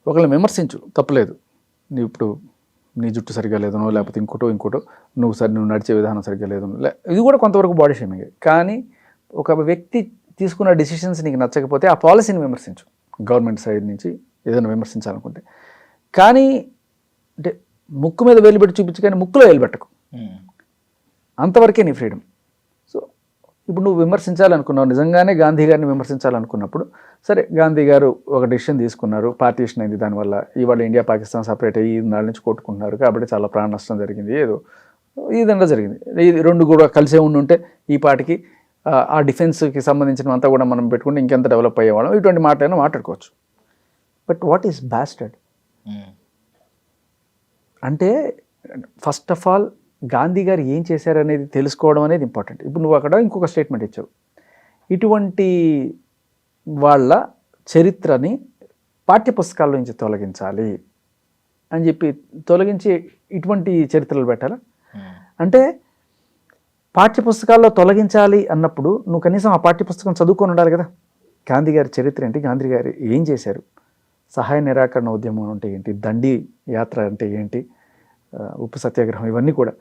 ఒకళ్ళని విమర్శించు, తప్పులేదు. నువ్వు ఇప్పుడు నీ జుట్టు సరిగ్గా లేదనో, లేకపోతే ఇంకోటో నువ్వు నడిచే విధానం సరిగ్గా లేదనో, ఇది కూడా కొంతవరకు బాడీ షేమింగ్. కానీ ఒక వ్యక్తి తీసుకున్న డిసిషన్స్ నీకు నచ్చకపోతే ఆ పాలసీని విమర్శించు, గవర్నమెంట్ సైడ్ నుంచి ఏదైనా విమర్శించాలనుకుంటే. కానీ అంటే ముక్కు మీద వేలు పెట్టి చూపించు, కానీ ముక్కులో వేలు పెట్టకు, అంతవరకే నీ ఫ్రీడమ్. సో ఇప్పుడు నువ్వు విమర్శించాలనుకున్నావు, నిజంగానే గాంధీ గారిని విమర్శించాలనుకున్నప్పుడు, సరే గాంధీ గారు ఒక డెసిషన్ తీసుకున్నారు, పార్టీషన్ అయింది, దానివల్ల ఇవాళ ఇండియా పాకిస్తాన్ సపరేట్ అయ్యి 4 నాళ్ళ నుంచి కొట్టుకుంటున్నారు, కాబట్టి చాలా ప్రాణ నష్టం జరిగింది, ఏదో ఈ విధంగా జరిగింది. ఇది రెండు కూడా కలిసే ఉండుంటే ఈ పాటికి ఆ డిఫెన్స్కి సంబంధించిన అంతా కూడా మనం పెట్టుకుంటే ఇంకెంత డెవలప్ అయ్యేవాళ్ళం, ఇటువంటి మాటలైనా మాట్లాడుకోవచ్చు. బట్ వాట్ ఈస్ బాస్టర్డ్ అంటే, ఫస్ట్ ఆఫ్ ఆల్ గాంధీ గారు ఏం చేశారనేది తెలుసుకోవడం అనేది ఇంపార్టెంట్. ఇప్పుడు నువ్వు అక్కడ ఇంకొక స్టేట్మెంట్ ఇచ్చావు, ఇటువంటి వాళ్ళ చరిత్రని పాఠ్యపుస్తకాల నుంచి తొలగించాలి అని చెప్పి తొలగించి ఇటువంటి చరిత్రలు పెట్టాలా? అంటే పాఠ్యపుస్తకాల్లో తొలగించాలి అన్నప్పుడు నువ్వు కనీసం ఆ పాఠ్యపుస్తకం చదువుకొని ఉండాలి కదా. గాంధీ గారి చరిత్ర ఏంటి, గాంధీ గారు ఏం చేశారు, సహాయ నిరాకరణ ఉద్యమం అంటే ఏంటి, దండి యాత్ర అంటే ఏంటి, ఉప్పు సత్యాగ్రహం, ఇవన్నీ కూడా